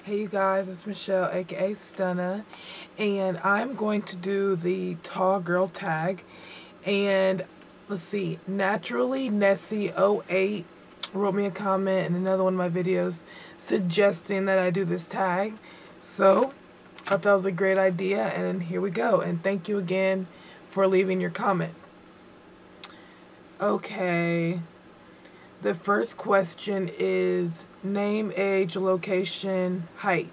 Hey you guys, it's Michelle, aka Stunna, and I'm going to do the tall girl tag. And let's see, Naturally Nessie 08 wrote me a comment in another one of my videos suggesting that I do this tag. So I thought it was a great idea, and here we go. And thank you again for leaving your comment. Okay. The first question is name, age, location, height.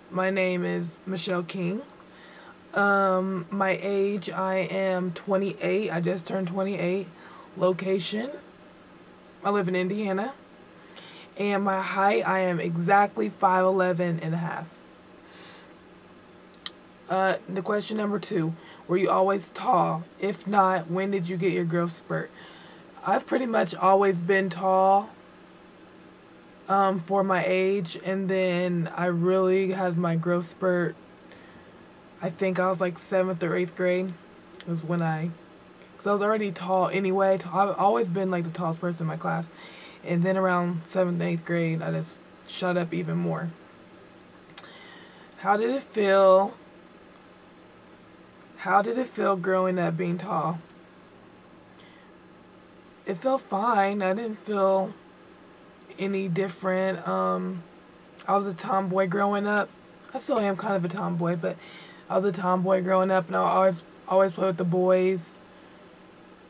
My name is Michelle King. My age, I am 28. I just turned 28. Location, I live in Indiana. And my height, I am exactly 5'11" and a half. The question number 2, were you always tall? If not, when did you get your growth spurt? I've pretty much always been tall for my age, and then I really had my growth spurt. I think I was like 7th or 8th grade was when because I was already tall anyway. I've always been like the tallest person in my class, and then around 7th and 8th grade I just shot up even more. How did it feel? How did it feel growing up being tall? It felt fine. I didn't feel any different. I was a tomboy growing up. I still am kind of a tomboy, but I was a tomboy growing up, and I always played with the boys.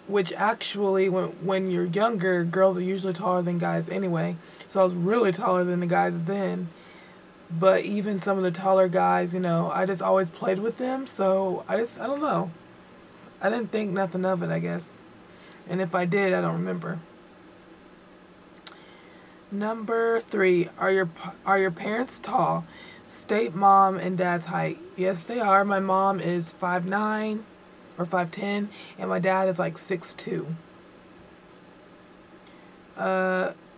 Which actually, when you're younger, girls are usually taller than guys anyway. So I was really taller than the guys then. But even some of the taller guys, I just always played with them. So I don't know. I didn't think nothing of it, I guess. And if I did, I don't remember. Number 3, are your parents tall? State mom and dad's height. Yes, they are. My mom is 5'9" or 5'10", and my dad is like 6'2".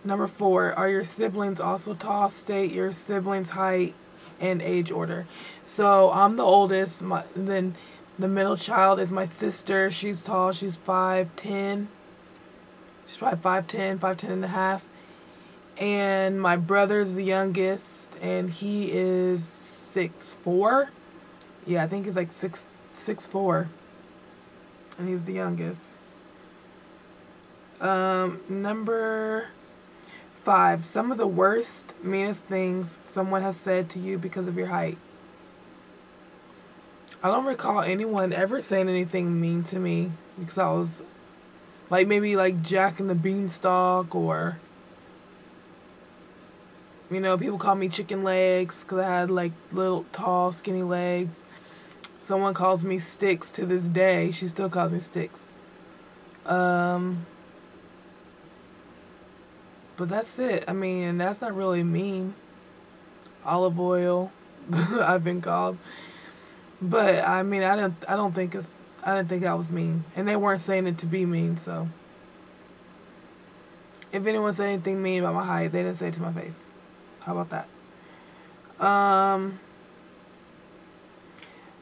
Number 4, are your siblings also tall? State your siblings' height and age order. So I'm the oldest. Then the middle child is my sister. She's tall. She's 5'10". She's probably 5'10", 5'10 and a half. And my brother's the youngest, and he is 6'4". Yeah, I think he's like 6'4", and he's the youngest. Number 5, some of the worst, meanest things someone has said to you because of your height. I don't recall anyone ever saying anything mean to me because I was maybe like Jack and the Beanstalk, or people call me chicken legs because I had like little tall skinny legs. Someone calls me Sticks to this day. She still calls me Sticks. But that's it. And that's not really mean. Olive oil, I've been called. But I didn't think I was mean, and they weren't saying it to be mean. So if anyone said anything mean about my height, they didn't say it to my face. How about that?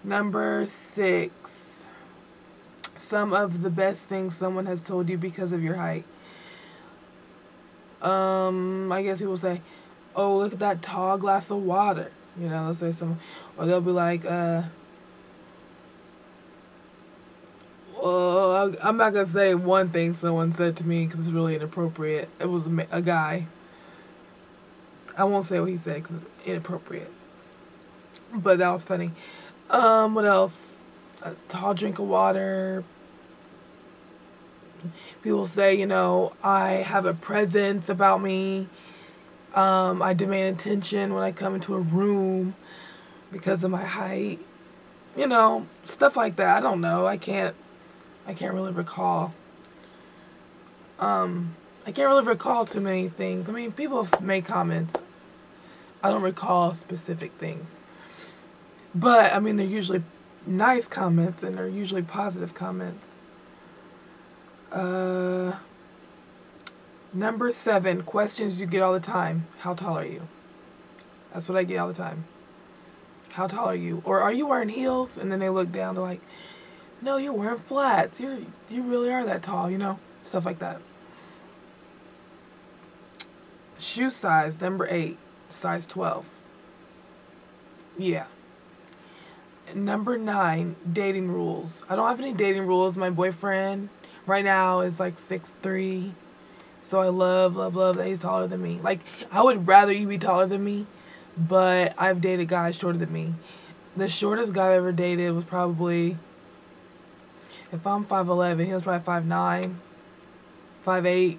Number 6, some of the best things someone has told you because of your height. I guess people say, "Oh, look at that tall glass of water." They'll say something, or they'll be like, well, I'm not gonna say one thing someone said to me because it's really inappropriate. It was a guy. I won't say what he said because it's inappropriate. But that was funny. What else? A tall drink of water. People say, I have a presence about me. I demand attention when I come into a room because of my height. Stuff like that. I don't know. I can't really recall. I can't really recall too many things. People have made comments. I don't recall specific things. But, they're usually nice comments, and they're usually positive comments. Number 7, questions you get all the time. How tall are you? That's what I get all the time. How tall are you? Or are you wearing heels? And then they look down, they're like, no, you're wearing flats. You really are that tall, Stuff like that. Shoe size, number 8. size 12. Yeah. Number 9, dating rules. I don't have any dating rules. My boyfriend right now is like 6'3". So I love, love, love that he's taller than me. Like, I would rather you be taller than me, but I've dated guys shorter than me. The shortest guy I ever dated was probably, if I'm 5'11", he was probably 5'9", 5'8".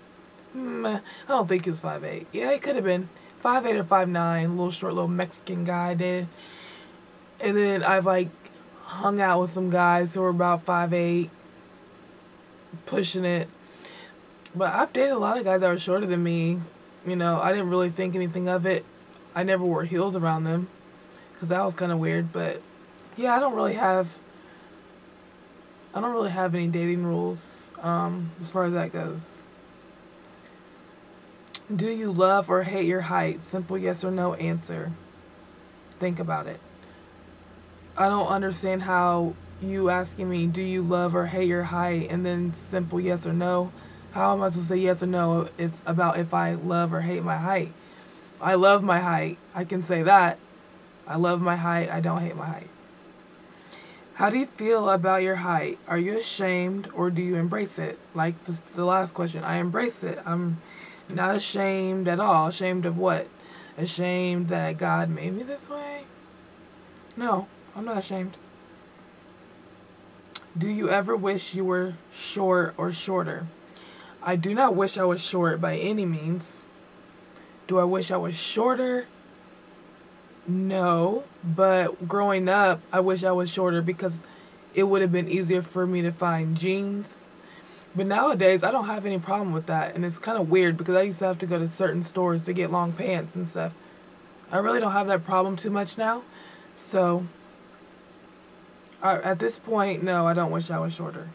I don't think he was 5'8". Yeah, he could have been 5'8" or 5'9", a little short, little Mexican guy I dated. And then I've, like, hung out with some guys who were about 5'8", pushing it. But I've dated a lot of guys that were shorter than me. You know, I didn't really think anything of it. I never wore heels around them because that was kind of weird. But yeah, I don't really have any dating rules as far as that goes. Do you love or hate your height? Simple yes or no answer. Think about it. I don't understand how you asking me, do you love or hate your height, and then simple yes or no. How am I supposed to say yes or no if I love or hate my height? I love my height. I can say that. I love my height. I don't hate my height. How do you feel about your height? Are you ashamed or do you embrace it? Like this, the last question. I embrace it. I'm not ashamed at all. Ashamed of what? Ashamed that God made me this way? No, I'm not ashamed. Do you ever wish you were short or shorter? I do not wish I was short by any means. Do I wish I was shorter? No, but growing up, I wish I was shorter because it would have been easier for me to find jeans. But nowadays, I don't have any problem with that, and it's kind of weird because I used to have to go to certain stores to get long pants and stuff. I really don't have that problem too much now, so at this point, no, I don't wish I was shorter.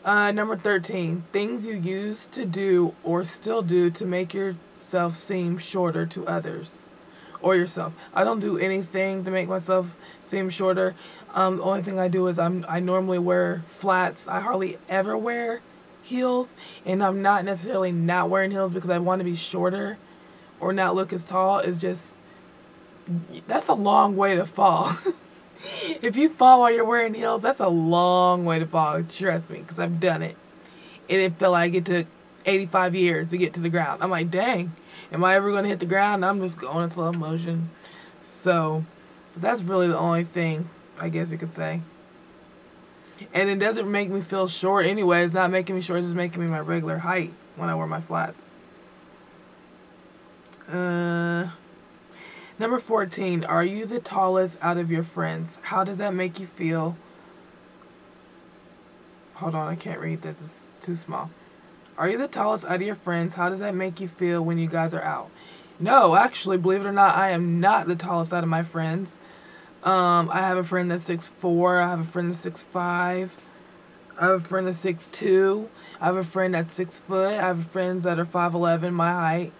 Number 13, things you used to do or still do to make yourself seem shorter to others or yourself. I don't do anything to make myself seem shorter. The only thing I do is I normally wear flats. I hardly ever wear heels, and I'm not necessarily not wearing heels because I want to be shorter or not look as tall. It's just, that's a long way to fall. If you fall while you're wearing heels, that's a long way to fall. Trust me, because I've done it. And it felt like it took 85 years to get to the ground. I'm like, dang, am I ever going to hit the ground? I'm just going in slow motion. So, that's really the only thing, I guess you could say. And it doesn't make me feel short anyway. It's not making me short. It's just making me my regular height when I wear my flats. Number 14, are you the tallest out of your friends? How does that make you feel? Hold on, I can't read this. It's too small. Are you the tallest out of your friends? How does that make you feel when you guys are out? No, actually, believe it or not, I am not the tallest out of my friends. I have a friend that's 6'4". I have a friend that's 6'5". I have a friend that's 6'2". I have a friend that's 6 foot. I have friends that are 5'11", my height.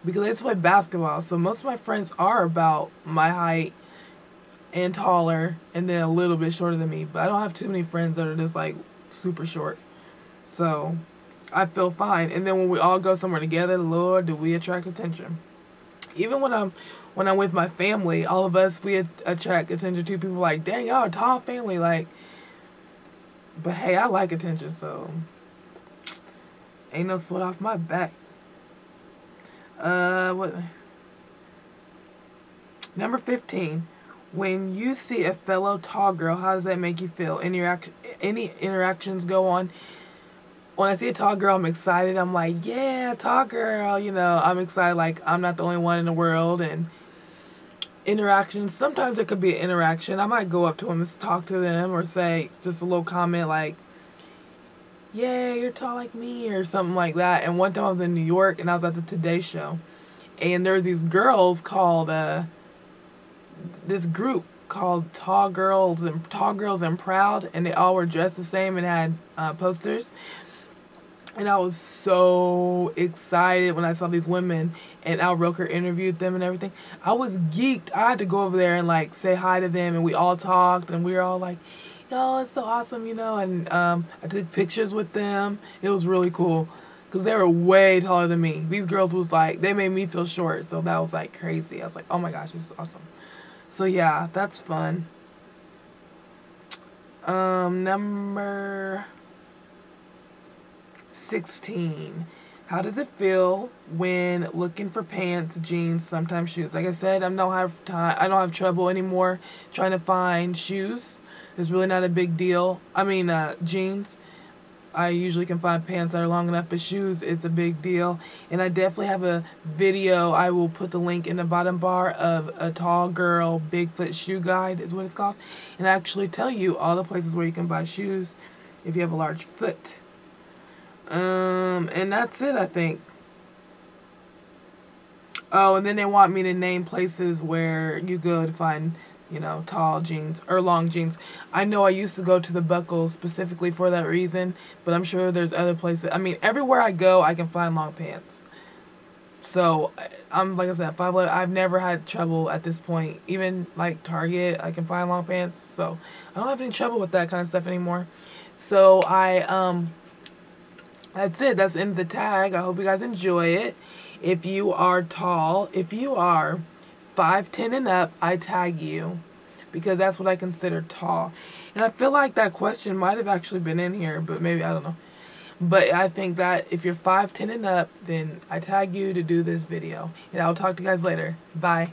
Because I used to play basketball, so most of my friends are about my height and taller, and then a little bit shorter than me. But I don't have too many friends that are just like super short. So I feel fine. And then when we all go somewhere together, Lord, do we attract attention. Even when I'm with my family, all of us, we attract attention to people like, dang, y'all a tall family, like. But hey, I like attention, so ain't no sweat off my back. What? Number 15. When you see a fellow tall girl, how does that make you feel? Any interactions go on? When I see a tall girl, I'm excited. I'm like, yeah, tall girl. You know, I'm excited. Like, I'm not the only one in the world. And interactions, sometimes it could be an interaction. I might go up to them and talk to them or say just a little comment like, yeah, you're tall like me, or something like that. And one time I was in New York, and I was at the Today Show, and there was these girls called, this group called Tall Girls and Proud, and they all were dressed the same and had posters. And I was so excited when I saw these women, and Al Roker interviewed them and everything. I was geeked. I had to go over there and, like, say hi to them, and we all talked, and we were all like, yo, it's so awesome, you know, and I took pictures with them. It was really cool, because they were way taller than me. These girls was like, they made me feel short, so that was like crazy. I was like, oh my gosh, this is awesome. So yeah, that's fun. Number 16. How does it feel when looking for pants, jeans, sometimes shoes? Like I said, I don't have trouble anymore trying to find shoes. It's really not a big deal. I mean, jeans. I usually can find pants that are long enough, but shoes, it's a big deal. And I definitely have a video. I will put the link in the bottom bar of a tall girl Bigfoot shoe guide is what it's called. And I actually tell you all the places where you can buy shoes if you have a large foot. And that's it, I think. Oh, and then they want me to name places where you go to find, you know, tall jeans or long jeans. I know I used to go to the Buckle specifically for that reason, but I'm sure there's other places. I mean, everywhere I go, I can find long pants. So, I'm like I said, 5'11". I've never had trouble at this point. Even like Target, I can find long pants. So, I don't have any trouble with that kind of stuff anymore. So, that's it. That's the end of the tag. I hope you guys enjoy it. If you are tall, if you are 5'10" and up, I tag you because that's what I consider tall. And I feel like that question might have actually been in here, but maybe, I don't know. But I think that if you're 5'10" and up, then I tag you to do this video. And I'll talk to you guys later. Bye.